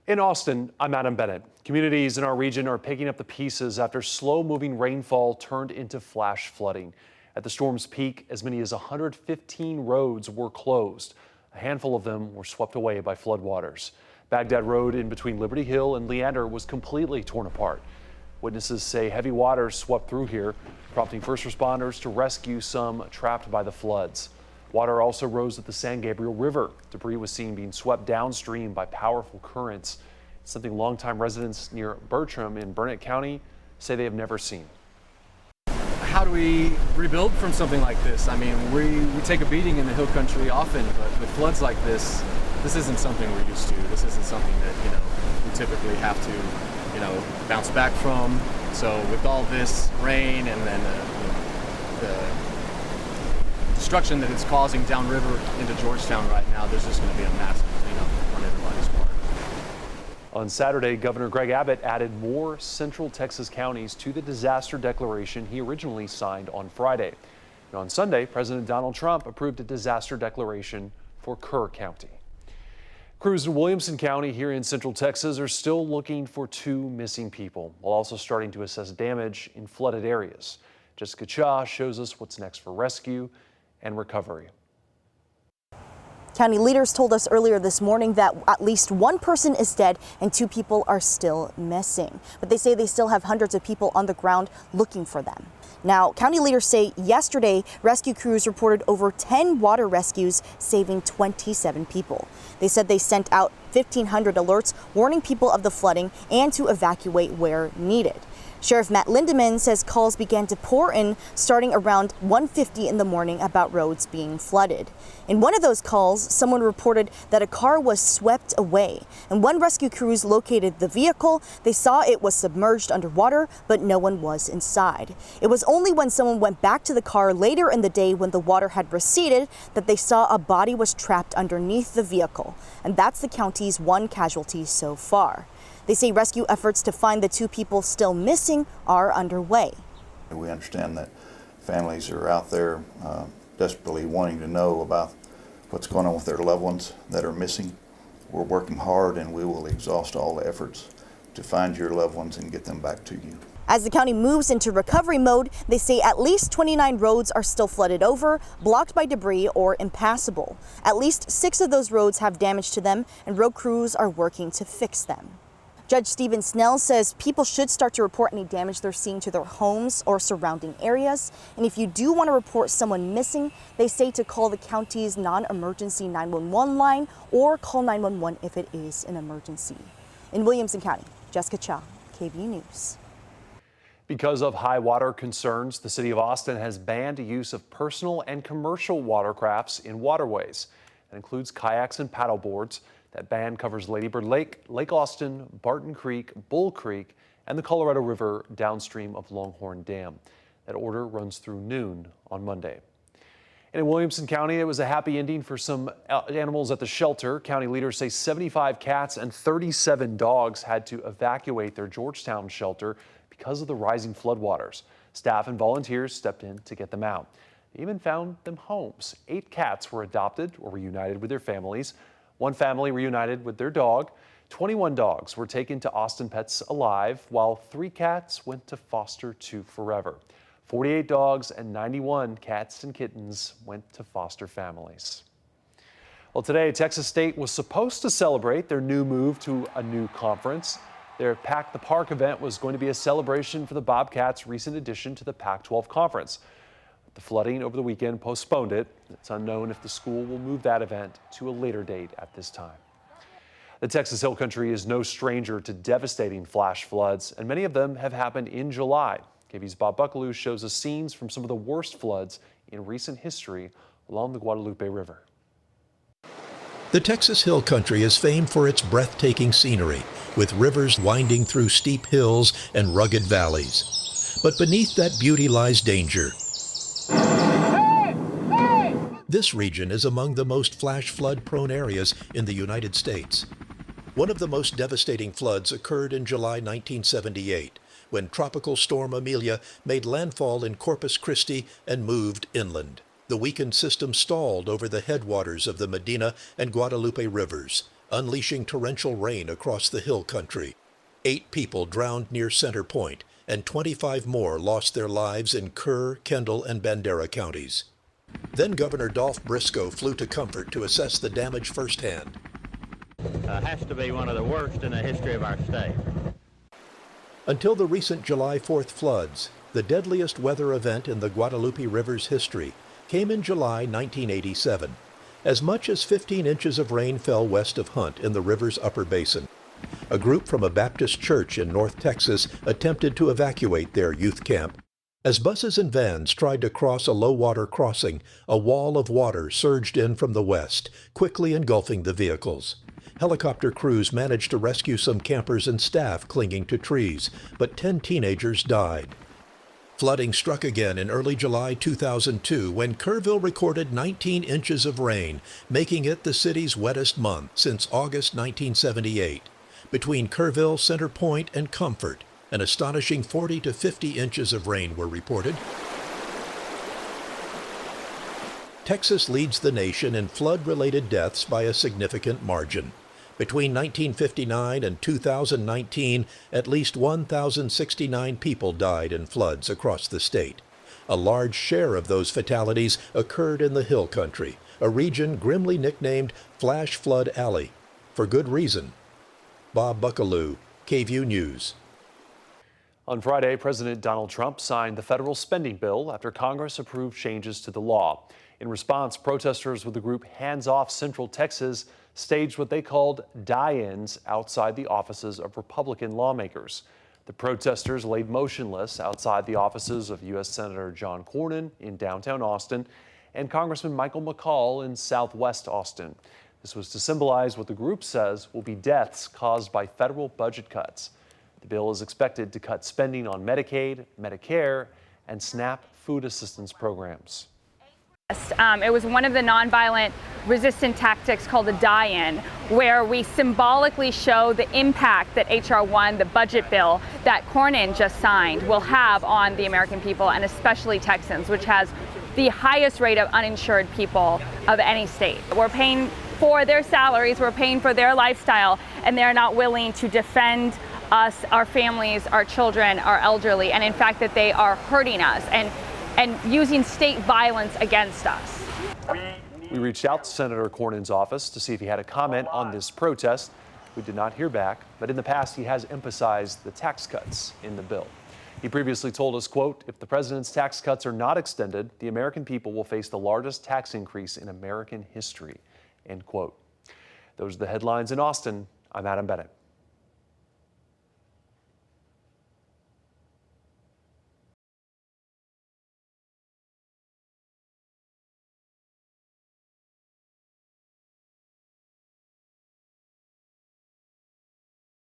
In Austin, I'm Adam Bennett. Communities in our region are picking up the pieces after slow-moving rainfall turned into flash flooding. At the storm's peak, as many as 115 roads were closed. A handful of them were swept away by floodwaters. Baghdad Road in between Liberty Hill and Leander was completely torn apart. Witnesses say heavy waters swept through here, prompting first responders to rescue some trapped by the floods. Water also rose at the San Gabriel River. Debris was seen being swept downstream by powerful currents, something longtime residents near Bertram in Burnett County say they have never seen. How do we rebuild from something like this? I mean, we take a beating in the hill country often, but with floods like this isn't something we're used to. This isn't something that, we typically have to, bounce back from. So with all this rain and then the destruction that it's causing downriver into Georgetown right now, there's just going to be a massive cleanup on everybody's part. On Saturday, Governor Greg Abbott added more Central Texas counties to the disaster declaration he originally signed on Friday. And on Sunday, President Donald Trump approved a disaster declaration for Kerr County. Crews in Williamson County here in Central Texas are still looking for 2 missing people, while also starting to assess damage in flooded areas. Jessica Cha shows us what's next for rescue and recovery. County leaders told us earlier this morning that at least 1 person is dead and 2 people are still missing. But they say they still have hundreds of people on the ground looking for them. Now, county leaders say yesterday rescue crews reported over 10 water rescues, saving 27 people. They said they sent out 1,500 alerts warning people of the flooding and to evacuate where needed. Sheriff Matt Lindeman says calls began to pour in starting around 1:50 in the morning about roads being flooded. In one of those calls, someone reported that a car was swept away. And when rescue crews located the vehicle, they saw it was submerged underwater, but no one was inside. It was only when someone went back to the car later in the day when the water had receded that they saw a body was trapped underneath the vehicle. And that's the county's 1 casualty so far. They say rescue efforts to find the 2 people still missing are underway. We understand that families are out there desperately wanting to know about what's going on with their loved ones that are missing. We're working hard and we will exhaust all the efforts to find your loved ones and get them back to you. As the county moves into recovery mode, they say at least 29 roads are still flooded over, blocked by debris, or impassable. At least 6 of those roads have damage to them, and road crews are working to fix them. Judge Stephen Snell says people should start to report any damage they're seeing to their homes or surrounding areas. And if you do want to report someone missing, they say to call the county's non-emergency 911 line or call 911 if it is an emergency. In Williamson County, Jessica Cha, KVUE News. Because of high water concerns, the city of Austin has banned use of personal and commercial watercrafts in waterways. That includes kayaks and paddleboards. That ban covers Lady Bird Lake, Lake Austin, Barton Creek, Bull Creek, and the Colorado River downstream of Longhorn Dam. That order runs through noon on Monday. And in Williamson County, it was a happy ending for some animals at the shelter. County leaders say 75 cats and 37 dogs had to evacuate their Georgetown shelter because of the rising floodwaters. Staff and volunteers stepped in to get them out. They even found them homes. 8 cats were adopted or reunited with their families. 1 family reunited with their dog. 21 dogs were taken to Austin Pets Alive, while 3 cats went to Foster to Forever. 48 dogs and 91 cats and kittens went to foster families. Well, today, Texas State was supposed to celebrate their new move to a new conference. Their Pack the Park event was going to be a celebration for the Bobcats' recent addition to the Pac-12 conference. The flooding over the weekend postponed it. It's unknown if the school will move that event to a later date at this time. The Texas Hill Country is no stranger to devastating flash floods, and many of them have happened in July. KVUE's Bob Buckaloo shows us scenes from some of the worst floods in recent history along the Guadalupe River. The Texas Hill Country is famed for its breathtaking scenery, with rivers winding through steep hills and rugged valleys. But beneath that beauty lies danger. This region is among the most flash flood-prone areas in the United States. One of the most devastating floods occurred in July 1978, when Tropical Storm Amelia made landfall in Corpus Christi and moved inland. The weakened system stalled over the headwaters of the Medina and Guadalupe rivers, unleashing torrential rain across the hill country. 8 people drowned near Center Point, and 25 more lost their lives in Kerr, Kendall, and Bandera counties. Then Governor Dolph Briscoe flew to Comfort to assess the damage firsthand. Has to be one of the worst in the history of our state. Until the recent July 4th floods, the deadliest weather event in the Guadalupe River's history came in July 1987. As much as 15 inches of rain fell west of Hunt in the river's upper basin. A group from a Baptist church in North Texas attempted to evacuate their youth camp. As buses and vans tried to cross a low-water crossing, a wall of water surged in from the west, quickly engulfing the vehicles. Helicopter crews managed to rescue some campers and staff clinging to trees, but 10 teenagers died. Flooding struck again in early July 2002 when Kerrville recorded 19 inches of rain, making it the city's wettest month since August 1978. Between Kerrville, Center Point, and Comfort, an astonishing 40 to 50 inches of rain were reported. Texas leads the nation in flood-related deaths by a significant margin. Between 1959 and 2019, at least 1,069 people died in floods across the state. A large share of those fatalities occurred in the Hill Country, a region grimly nicknamed Flash Flood Alley, for good reason. Bob Buckaloo, KVUE News. On Friday, President Donald Trump signed the federal spending bill after Congress approved changes to the law. In response, protesters with the group Hands Off Central Texas staged what they called die-ins outside the offices of Republican lawmakers. The protesters laid motionless outside the offices of U.S. Senator John Cornyn in downtown Austin and Congressman Michael McCaul in southwest Austin. This was to symbolize what the group says will be deaths caused by federal budget cuts. The bill is expected to cut spending on Medicaid, Medicare, and SNAP food assistance programs. It was one of the nonviolent resistant tactics called a die-in, where we symbolically show the impact that H.R. 1, the budget bill that Cornyn just signed, will have on the American people, and especially Texans, which has the highest rate of uninsured people of any state. We're paying for their salaries, we're paying for their lifestyle, and they're not willing to defend us, our families, our children, our elderly, and in fact that they are hurting us and using state violence against us. We reached out to Senator Cornyn's office to see if he had a comment on this protest. We did not hear back, but in the past he has emphasized the tax cuts in the bill. He previously told us, quote, "If the president's tax cuts are not extended, the American people will face the largest tax increase in American history," end quote. Those are the headlines in Austin. I'm Adam Bennett.